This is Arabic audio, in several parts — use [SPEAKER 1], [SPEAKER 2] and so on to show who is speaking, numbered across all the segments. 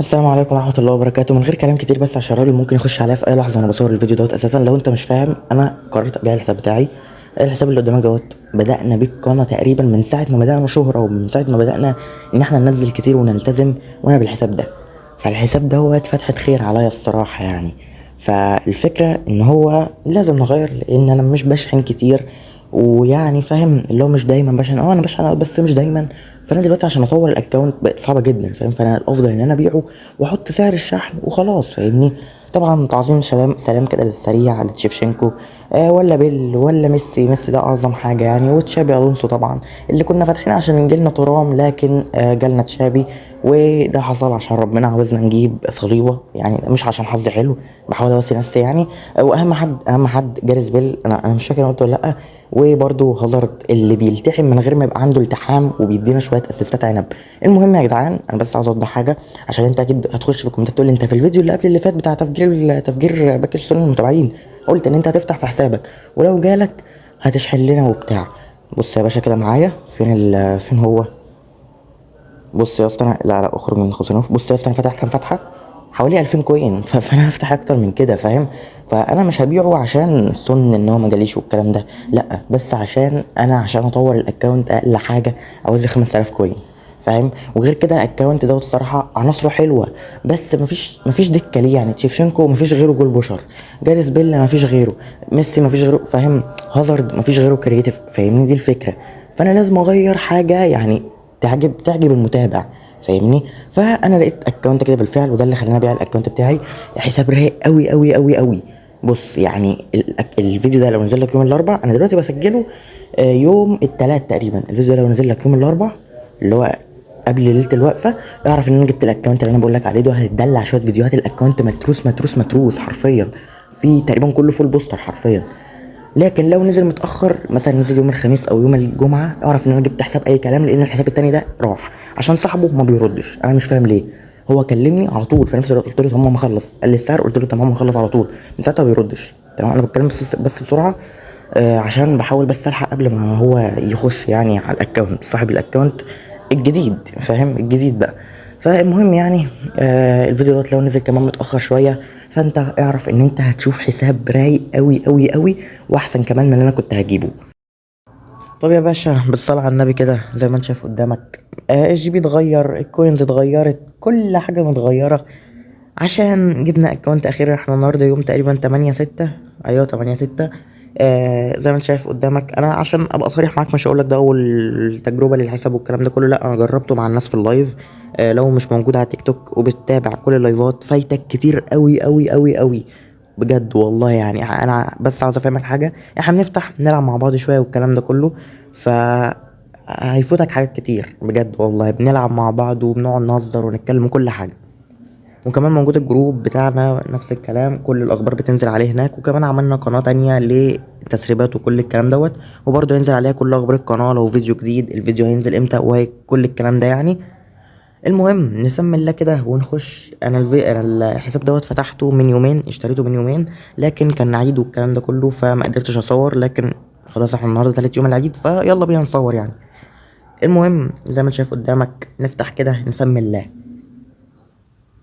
[SPEAKER 1] السلام عليكم ورحمة الله وبركاته. من غير كلام كتير بس عشان الراجل ممكن يخش عليا في أي لحظة وأنا بصور الفيديو دوت. أساسا لو أنت مش فاهم، أنا قررت أبيع الحساب بتاعي. الحساب اللي قدامك دوت بدأنا بيه القناة تقريبا من ساعة ما بدأنا شهرة، ومن ساعة ما بدأنا إن إحنا ننزل كتير ونلتزم، وأنا بالحساب ده. فالحساب دوت فتحة خير عليا الصراحة يعني. فالفكرة إن هو لازم نغير، لأن أنا مش بشحن كتير، ويعني فاهم اللي هو مش دايما بشحن. انا بشحن بس مش دايما. فانا دلوقتي عشان اطور الاكونت بقت صعبه جدا، فاهم؟ فانا الافضل ان انا ابيعه واحط سعر الشحن وخلاص، فاهمني؟ طبعا تعظيم سلام سلام كده للسريع لتشيفشينكو. ولا بيل ولا ميسي. ميسي ده اعظم حاجه يعني، وتشابي الونسو طبعا اللي كنا فاتحين عشان نجيلنا ترام، لكن جالنا تشابي. وده حصل عشان ربنا عاوزنا نجيب صليبه يعني، مش عشان حظ حلو. بحاول اوصي نفسي يعني. واهم حد اهم حد جاريس بيل، انا مش فاكر أنا قلت ولا لا. وبرده هازارد اللي بيلتحم من غير ما يبقى عنده التحام وبيدينا شويه اسيستات عنب. المهم يا جدعان، انا بس عاوز اوضح حاجه، عشان انت اكيد هتخش في الكومنتات تقول لي انت في الفيديو اللي قبل اللي فات بتاع تفجير باك السنه المتابعين قلت ان انت هتفتح في حسابك ولو جالك هتشحن لنا وبتاع. بص يا باشا كده معايا، فين هو؟ بص يا اسطى، انا لا اخرج من خوسانوف. بص يا اسطى، انا فاتح كام فتحه؟ حوالي 2000 كوين. فانا هفتح اكتر من كده، فاهم؟ فانا مش هبيعه عشان سن ان هو ما جاليش والكلام ده، لا، بس عشان اطور الاكونت اقل حاجه عاوز لي 5000 كوين، فاهم؟ وغير كده الاكونت دوت الصراحه عناصره حلوه، بس مفيش دكه ليه يعني. تشيفشенكو مفيش غيره جول بوشر، جاريس بيل مفيش غيره، ميسي مفيش غيره، فاهم؟ هازارد مفيش غيره كرييتيف، فاهمني؟ دي الفكره. فانا لازم اغير حاجه يعني تعجب المتابع، فاهمني؟ فانا لقيت اكونت كده بالفعل، وده اللي خلاني ابيع الاكونت بتاعي. حساب رايق قوي قوي قوي قوي. بص يعني الفيديو ده لو نزل لك يوم الاربع، انا دلوقتي بسجله يوم التلات تقريبا. الفيديو ده لو نزل لك يوم الاربع اللي هو قبل ليله الوقفه، اعرف ان انا جبت الاكونت اللي انا بقول لك عليه ده. هتدلع شويه فيديوهات، الاكونت متروس متروس متروس حرفيا، في تقريبا كله فول بوستر حرفيا. لكن لو نزل متاخر، مثلا نزل يوم الخميس او يوم الجمعه، اعرف ان انا جبت حساب اي كلام، لان الحساب التاني ده راح عشان صاحبه ما بيردش. انا مش فاهم ليه. هو كلمني على طول في نفس الوقت، قلت له تمام مخلص، قال لي السعر، قلت له تمام مخلص على طول. من ساعتها ما بيردش. تمام، انا بتكلم بس بسرعه، عشان بحاول بس الحق قبل ما هو يخش يعني على الاكونت، صاحب الاكونت الجديد، فاهم؟ الجديد بقى. فالمهم يعني، الفيديو دوت لو نزل كمان متاخر شويه، فانت اعرف ان انت هتشوف حساب رايق قوي قوي قوي، واحسن كمان من اللي انا كنت هجيبه. طب يا باشا، بالصلاة على النبي كده زي ما انت شايف قدامك، الجي بي اتغير، الكوينز اتغيرت، كل حاجة متغيرة. عشان جبنا اكونت اخيرا. احنا النهارده يوم تقريبا 8/6. ايوه 8/6. زي ما انت شايف قدامك، انا عشان ابقى صريح معاك مش هقولك ده اول تجربة للحساب والكلام ده كله، لا، انا جربته مع الناس في اللايف. لو مش موجود على تيك توك وبتتابع كل اللايفات، فايتك كتير قوي قوي قوي قوي، بجد والله. يعني انا بس عاوز افهمك حاجة، احنا بنفتح نلعب مع بعض شوية والكلام ده كله، ف هيفوتك حاجات كتير بجد والله. بنلعب مع بعض وبنقعد نهزر ونتكلم وكل حاجة. وكمان موجود الجروب بتاعنا نفس الكلام، كل الاخبار بتنزل عليه هناك. وكمان عملنا قناة تانية للتسريبات وكل الكلام دوت، وبرضه ينزل عليها كل اخبار القناة، لو فيديو جديد، الفيديو هينزل امتى، وهي كل الكلام ده يعني. المهم نسمي الله كده ونخش. انا الحساب دوت فتحته من يومين، اشتريته من يومين، لكن كان عيد والكلام ده كله فما قدرتش اصور. لكن خلاص احنا النهارده تالت يوم العيد، فيلا بينا نصور يعني. المهم زي ما انت شايف قدامك، نفتح كده نسمي الله.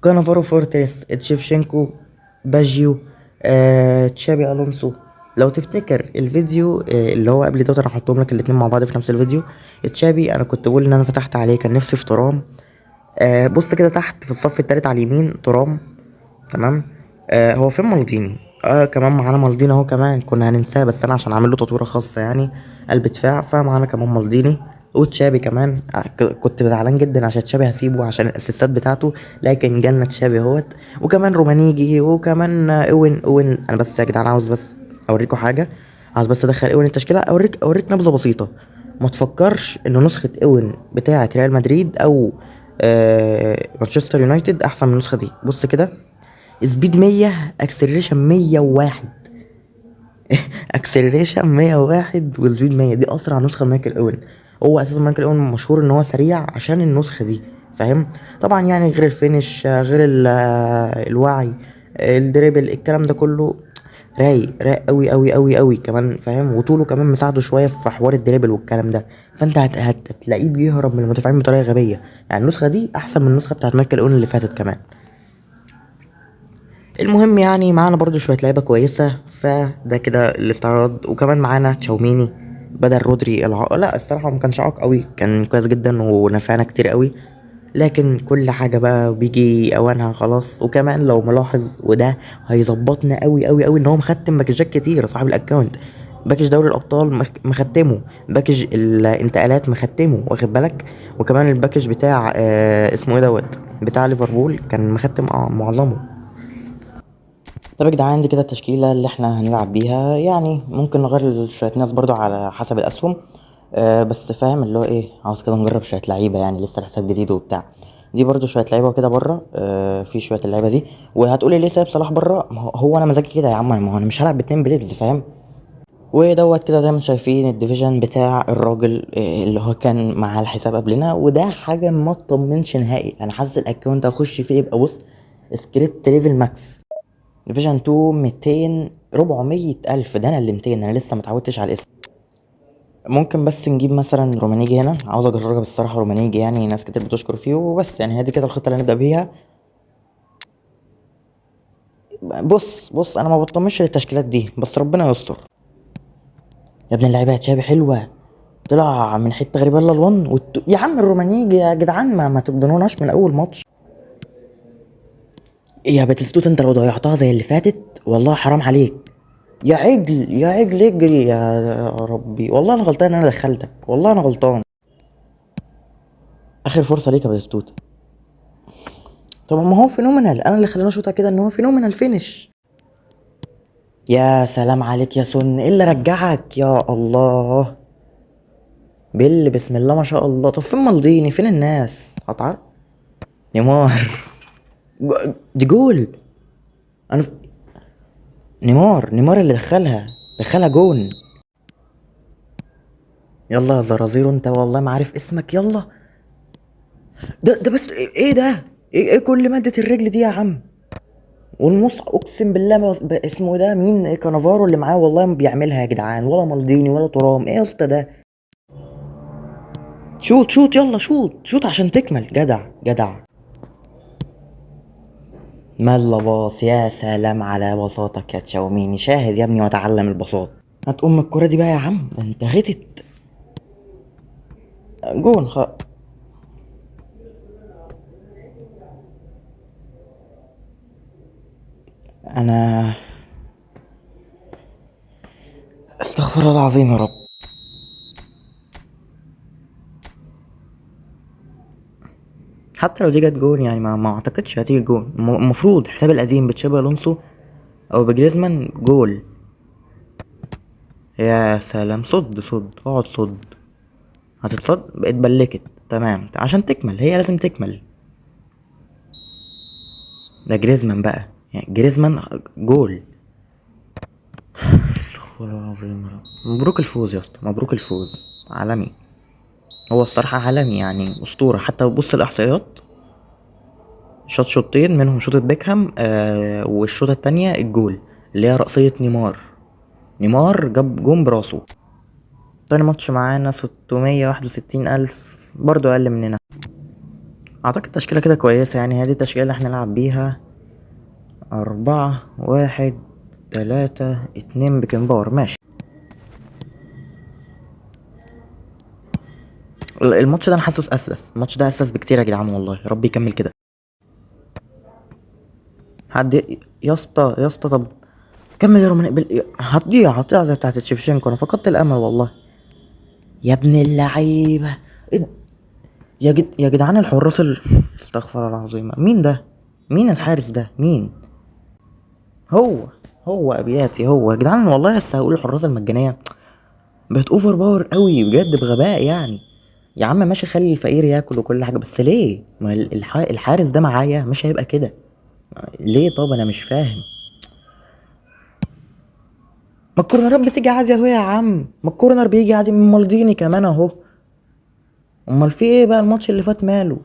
[SPEAKER 1] كانافارو، فورتريس، تشيفشينكو، باجيو، تشابي الونسو. لو تفتكر الفيديو اللي هو قبل دوت، انا هحطهم لك الاتنين مع بعض في نفس الفيديو. تشابي انا كنت بقول ان انا فتحت عليه، كان نفسي في ترام. بص كده تحت في الصف التالت على اليمين ترام. تمام. هو فين مالديني؟ كمان معانا مالديني اهو، كمان كنا هننساه بس انا عشان عامل له تطويره خاصه يعني، قلب دفاع. فمعانا كمان مالديني وتشابي كمان. كنت زعلان جدا عشان تشابي هسيبه عشان الاسيستات بتاعته، لكن جالنا تشابي اهوت. وكمان رومانيجي، وكمان اوين. انا بس يا جدعان عاوز بس اوريكم حاجه، عاوز بس ادخل اوين التشكيله، اوريك نبذه بسيطه. ما تفكرش ان نسخه اوين بتاعه ريال مدريد او مانشستر يونايتد احسن من النسخه دي. بص كده، سبيد 100، اكسلريشن 101. اكسلريشن 101 وسبيد 100، دي اسرع نسخه لمايكل اوين. هو اساسا مايكل اوين مشهور ان هو سريع عشان النسخه دي، فاهم؟ طبعا يعني غير الفينش، غير الوعي، الدريبل، الكلام ده كله. رايق رايق قوي قوي قوي قوي كمان فاهم، وطوله كمان مساعده شويه في حوار الدريبل والكلام ده. فانت هتلاقيه بيهرب من المدافعين بطريقه غبيه. يعني النسخه دي احسن من النسخه بتاعت مايكل اون اللي فاتت كمان. المهم يعني معانا برضو شويه لعيبه كويسه، فده كده الاستعراض. وكمان معانا تشاوميني بدل رودري العاق. لا الصراحه ما كانش عاق قوي، كان كويس جدا ونفعنا كتير قوي. لكن كل حاجة بقى بيجي اوانها خلاص. وكمان لو ملاحظ وده هيظبطنا قوي قوي قوي، ان هو مختم باكجات كتير صاحب الاكونت. باكج دوري الابطال مختمه، باكج الانتقالات مختمه واخد بالك. وكمان الباكج بتاع اسمه ايه دوت بتاع ليفربول كان مختم معظمه. طب يا جدعان، دي كده التشكيلة اللي احنا هنلعب بيها. يعني ممكن نغير شوية ناس برضو على حسب الأسهم. بس فاهم اللي هو ايه، عاوز كده نجرب شوية لعيبة، يعني لسه الحساب جديد وبتاع. دي برضو شوية لعيبة وكده بره. في شوية اللعيبة دي. وهتقولي ليه سايب صلاح بره؟ ما هو انا مزاجي كده يا عم، ما هو انا مش هلعب باتنين بليدز فاهم. ودوت كده زي ما انتم شايفين الديفيجن بتاع الراجل اللي هو كان مع الحساب قبلنا. وده حاجة ما تطمنش نهائي. انا حاسس الاكونت اخش فيه يبقى بص، سكريبت ليفل ماكس. ديفيجن 2 200 400 الف، ده انا اللي 200، انا لسه متعودتش على الاسم. ممكن بس نجيب مثلا رومانيجي هنا، عاوز اجربها بالصراحه. رومانيجي يعني ناس كتير بتشكر فيه وبس، يعني هي دي كده الخطه اللي هنبدا بيها. بص انا ما بطمنش للتشكيلات دي، بس ربنا يستر. يا ابن اللعيبه يا تشابي حلوه، طلع من حته غريبه الا الون يا عم الرومانيجي يا جدعان، ما تبدنوناش من اول ماتش. يا باتيستوت انت لو ضيعتها زي اللي فاتت والله حرام عليك. يا عجل يا عجل اجري يا ربي، والله انا غلطان ان انا دخلتك، والله انا غلطان. اخر فرصه ليك يا باتيستوتا. طب ما هو فينومينال، انا اللي خلاني اشوطها كده ان هو فينومينال فينش. يا سلام عليك يا سن، ايه اللي رجعك يا الله. بسم الله ما شاء الله. طب فين مالديني، فين الناس هتعر. نيمار. دي جول. انا نيمار اللي دخلها جون. يلا يا زرازير انت، والله ما عارف اسمك. يلا. ده بس ايه ده؟ ايه كل مادة الرجل دي يا عم؟ والمص اقسم بالله اسمه ده مين؟ كانافارو اللي معاه والله ما بيعملها يا جدعان، ولا مالديني ولا ترام. ايه يا اسطى ده؟ شوت يلا شوت عشان تكمل. جدع جدع. ملا باص. يا سلام على بساطك يا تشاوميني، شاهد يا ابني وتعلم البساط. هات ام الكرة دي بقى يا عم، انت غتت. جون انا استغفر الله العظيم يا رب. حتى لو دي جت جون يعني ما اعتقدش هتيجي جون. المفروض حساب القديم بتشابي الونسو او بجريزمان جول. يا سلام، صد اقعد صد. هتتصد بقت بلكت تمام عشان تكمل، هي لازم تكمل. ده جريزمان بقى، يعني جريزمان جول. استغفر الله العظيم يا رب. مبروك الفوز يا اسطى، مبروك الفوز. عالمي. هو الصراحة عالمي يعني أسطورة. حتى بص الإحصائيات، شاط شوطين منهم شوطة بيكهام والشوطة التانية الجول اللي هي رأسية نيمار جاب جون براسه. تاني ماتش معانا 661 ألف، برضو أقل مننا. أعتقد تشكيلة كده كويسة، يعني هذه التشكيلة اللي احنا نلعب بيها. 4 1 3 2 بكنبار ماشي. الماتش ده انا حاسه اساس، الماتش ده اساس بكتير يا جدعان، والله يا رب يكمل كده. حد يا اسطى طب كمل يا رومان هتضيع زي بتاعت تشيفشينكو. انا فقدت الامل والله. يا ابن اللعيبه. إيه يا جدعان الحراس استغفر الله العظيم. مين ده؟ مين الحارس ده؟ مين؟ هو هو ابياتي هو يا جدعان، والله لسه هقول الحراس المجانيه بقت اوفر باور قوي بجد بغباء يعني. يا عم ماشي، خلي الفقير ياكل وكل حاجه، بس ليه؟ ما الحارس ده معايا مش هيبقى كده ليه؟ طب انا مش فاهم. ما الكورنرات بتيجي عادي اهو يا عم، ما الكورنر بيجي عادي من مالديني كمان اهو. امال في ايه بقى الماتش اللي فات ماله؟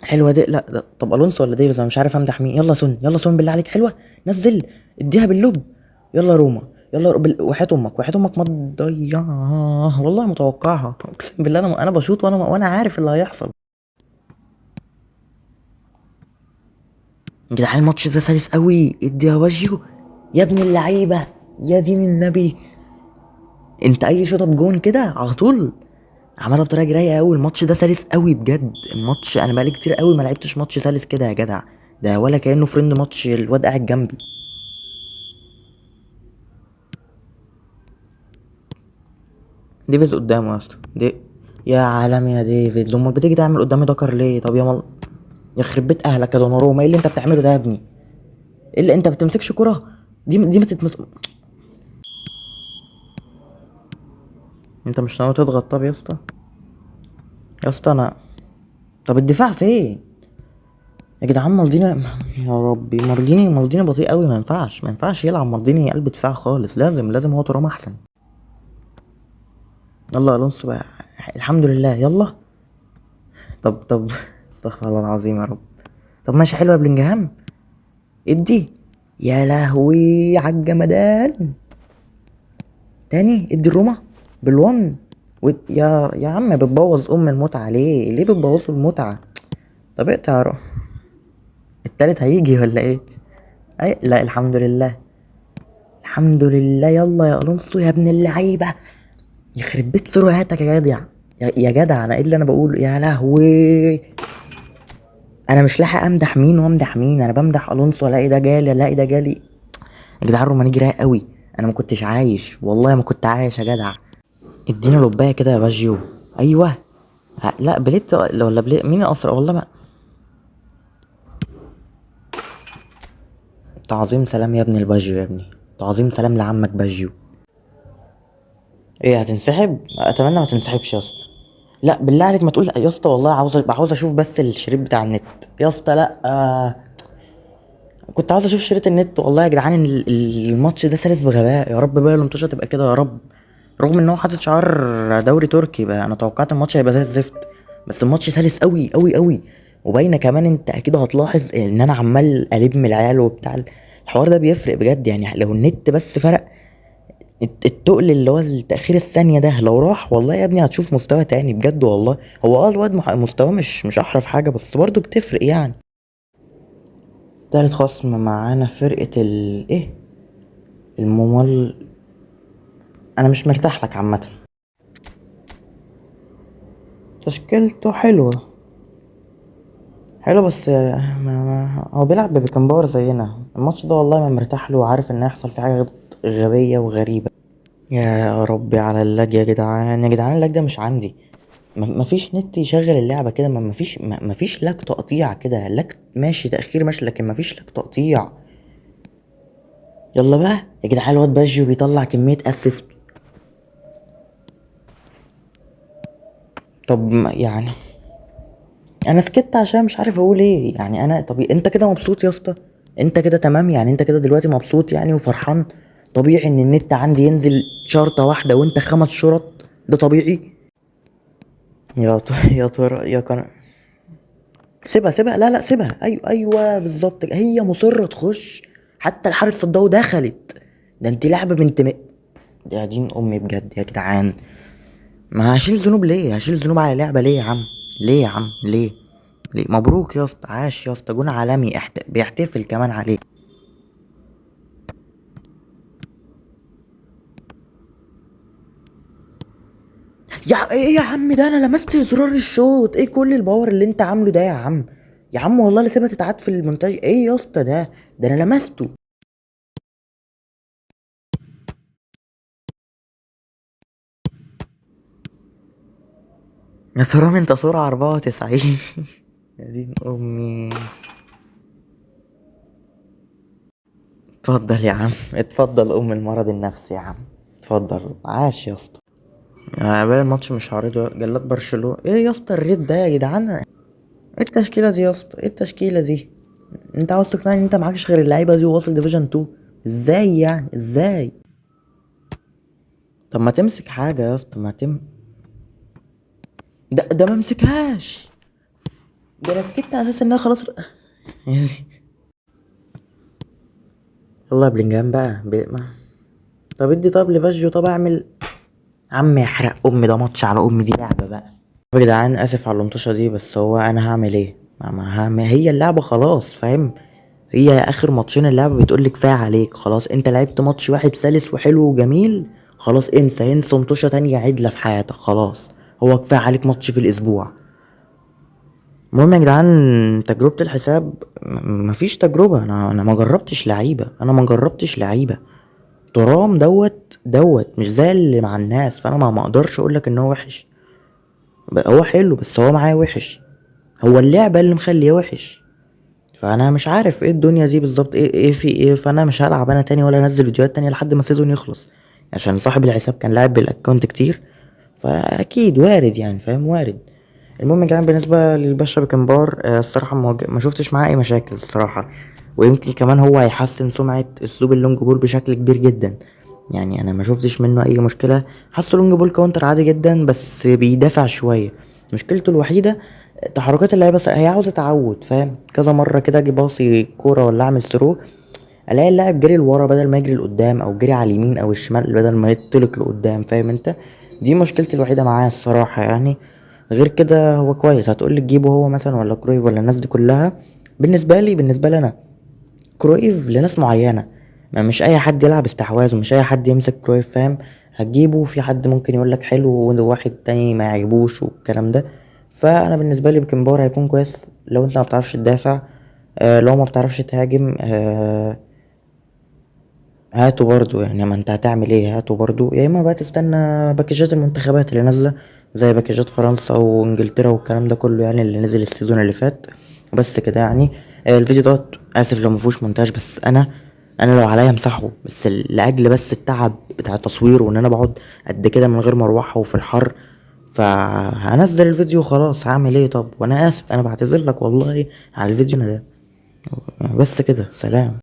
[SPEAKER 1] حلوه دي. لا ده طب الونسو ولا ديفيز؟ انا مش عارف امدح مين. يلا سون، يلا سون بالله عليك، حلوه. نزل، اديها باللوب. يلا روما، يلا وحياة امك، وحياة امك ما تضيعها، والله متوقعها اقسم بالله. انا بشوط وانا عارف اللي هيحصل. يا جدعان الماتش ده سلس قوي، اديها باجيو يا ابن اللعيبه، يا دين النبي. انت اي شوطه بجون كده على طول عملها بطريقه رايقه قوي. الماتش ده سلس قوي بجد. الماتش انا بقالي كتير قوي ما لعبتش ماتش سلس كده يا جدع. ده ولا كانه فريند ماتش، الواد قاعد جنبي. ديفيز قدامه يا اسطى يا عالم يا ديفيد، امال بتيجي تعمل قدامي دكر ليه؟ طب يخرب بيت اهلك يا دوناروما، ايه اللي انت بتعمله ده يا ابني؟ ايه اللي انت بتمسكش كرة؟ دي انت مش ناوي تضغط؟ طب يا اسطى، يا اسطى انا، طب الدفاع فين يا جدعان؟ مالديني يا ربي، مالديني بطيء قوي، ما ينفعش يلعب مالديني قلب دفاع خالص. لازم هو ترام احسن. يلا الونسو بقى، الحمد لله يلا. طب استغفر الله العظيم يا رب. طب ماشي حلوه يا بلينجهام، ادي. يا لهوي عالجمدان. تاني ادي الروما بالون. يا عم بتبوظ المتعة ليه بتبوظوا المتعة؟ طب اقطع يا التالت هيجي ولا ايه؟ لا الحمد لله، الحمد لله. يلا يا الونسو يا ابن اللعيبة، يخرب بيت سرعتك يا جدع. يا جدع انا ايه اللي انا بقوله؟ يا لهوي، انا مش لاحق امدح مين وامدح مين. انا بمدح الونسو الاقي ده جالي، الاقي ده جالي. يا جدعان رومانيجي رايق قوي. انا ما كنتش عايش، والله ما كنت عايش يا جدع. ادينا لبايه كده يا باجيو. ايوه. لا بليت ولا مين الاسرع والله ما. تعظيم سلام يا ابن الباجيو يا ابني، تعظيم سلام لعمك باجيو. ايه هتنسحب؟ اتمنى ما تنسحبش يا اسطى. لا بالله عليك ما تقول يا اسطى، والله عاوز اشوف بس الشريط بتاع النت يا اسطى. لا كنت عاوز اشوف شريط النت والله يا جدعان. الماتش ده سلس بغباء. يا رب بقى الماتش تبقى كده يا رب. رغم ان هو حاطط شعار دوري تركي بقى، انا توقعت الماتش هيبقى زي الزفت. بس الماتش سلس قوي قوي قوي. وباينه كمان، انت اكيد هتلاحظ ان انا عمال الم العيال وبتاع. الحوار ده بيفرق بجد يعني. لو النت بس فرق، التقل اللي هو التأخير الثانية ده لو راح، والله يا ابني هتشوف مستوى تاني بجد والله. هو الواد مستواه مش احرف حاجة، بس برضه بتفرق يعني. تالت خصم معانا فرقة ايه، الممل. انا مش مرتاح لك عامة. تشكيلته حلوة، حلو بس هو بيلعب ببيكنباور زينا. الماتش ده والله ما مرتاح له، وعارف ان هيحصل فيه حاجة غبية وغريبة. يا ربي على اللاج يا جدعان، يا جدعان اللاج ده مش عندي. مفيش نت يشغل اللعبة كده، مفيش لاج تقطيع كده. لاج ماشي، تأخير ماشي، لكن مفيش لاج تقطيع. يلا بقى يا جدعان، الواد باجيو بيطلع كمية اسيست. طب يعني انا سكت عشان مش عارف اقول ايه يعني. انا طب انت كده مبسوط يا اسطى؟ انت كده تمام يعني؟ انت كده دلوقتي مبسوط يعني وفرحان؟ طبيعي ان النت عندي ينزل شرطة واحدة وانت 5 شرط؟ ده طبيعي؟ يا ترى يا كان. سيبها، لا سيبها. ايوه بالظبط، هي مصرة تخش. حتى الحارس صدقوا دخلت. ده انت لعبة بنت يا دين امي بجد يا جدعان. ما هشيل ذنوب ليه؟ هشيل ذنوب على لعبة ليه يا عم؟ ليه يا عم ليه؟ مبروك يا اسطى، عاش يا اسطى، جون عالمي. بيحتفل كمان عليه. يا ايه يا عم ده؟ انا لمست زرار الشوط. ايه كل الباور اللي انت عامله ده يا عم؟ يا عم والله لا سيبها تتعاد في المونتاج. ايه يا اسطى ده انا لمسته. يا ترى انت سرعة 94؟ يا دين امي. اتفضل يا عم، اتفضل المرض النفسي يا عم. اتفضل، عاش يا اسطى. باقي الماتش مش هعرضه. جلاد برشلونة ايه يا اسطى الريت ده يا جدعان؟ ايه التشكيلة دي يا اسطى؟ ايه التشكيلة دي؟ انت عاوز تقنعني ان انت معكش غير اللعيبة دي وواصل ديفيجن 2؟ ازاي يعني؟ ازاي؟ طب ما تمسك حاجة يا اسطى، ما تم. ده ما مسكهاش. ده انا سكت على اساس انها خلاص. يلا يا بلنجان بقى طب ادي طب لباجيو، طب اعمل. عم يحرق امي، ده ماتش على امي، دي لعبة بقى. يا جدعان اسف على المطوشة دي، بس هو انا هعمل ايه؟ ما هعمل، هي اللعبة خلاص فاهم. هي اخر ماتشين اللعبة بتقول لي كفاية عليك خلاص، انت لعبت ماتش واحد سلس وحلو وجميل، خلاص انسى انسى مطوشة تانية عدلة في حياتك خلاص. هو كفاية عليك ماتش في الاسبوع. المهم يا جدعان، تجربة الحساب مفيش تجربة. انا ما جربتش لعيبة، انا ما جربتش لعيبة. ترام دوت مش زي اللي مع الناس، فانا ما اقدرش اقولك ان هو وحش. هو حلو بس هو معايا وحش. هو اللعبة اللي مخليه وحش. فانا مش عارف ايه الدنيا دي بالظبط، ايه في ايه. فانا مش هلعب انا تاني ولا انزل فيديوهات تانية لحد ما السيزون يخلص، عشان صاحب الحساب كان لاعب بالاكونت كتير، فاكيد وارد يعني فاهم، وارد. المهم يا جدعان، بالنسبه للباشا بكمبار، الصراحه ما شفتش معاه اي مشاكل الصراحه. ويمكن كمان هو هيحسن سمعه اسلوب اللونج بول بشكل كبير جدا. يعني انا ما شفتش منه اي مشكله. حاسه لونج بول كاونتر عادي جدا، بس بيدافع شويه. مشكلته الوحيده تحركات اللعيبه، هي عاوزه تعود فاهم. كذا مره كده اجي باصي كوره ولا اعمل ثرو، الاقي اللاعب جري لورا بدل ما يجري لقدام، او جري على اليمين او الشمال بدل ما يطلق لقدام فاهم انت. دي مشكلتي الوحيده معاه الصراحه يعني. غير كده هو كويس. هتقولي تجيبه هو مثلا ولا كرويف ولا الناس دي كلها؟ بالنسبه لي انا كرويف لناس معينه. ما مش اي حد يلعب استحواذ، ومش اي حد يمسك كرويف فاهم. هتجيبه في حد ممكن يقولك حلو وواحد تاني ما يعجبوش والكلام ده. فانا بالنسبه لي بكمبار هيكون كويس لو انت ما بتعرفش تدافع. لو ما بتعرفش تهاجم، هاته برضو يعني. ما انت هتعمل ايه؟ هاته برضو، يا اما بقى تستنى باكجات المنتخبات اللي نازله، زي باكجات فرنسا وانجلترا والكلام ده كله يعني، اللي نزل السيزون اللي فات. بس كده يعني. الفيديو دوت اسف لو مفيهوش مونتاج، بس انا لو عليا امسحه، بس لاجل بس التعب بتاع التصوير، وان انا بقعد قد كده من غير مروحه وفي الحر. فهنزل الفيديو خلاص، هعمل ايه؟ طب وانا اسف، انا بعتذر لك والله على الفيديو ده. بس كده، سلام.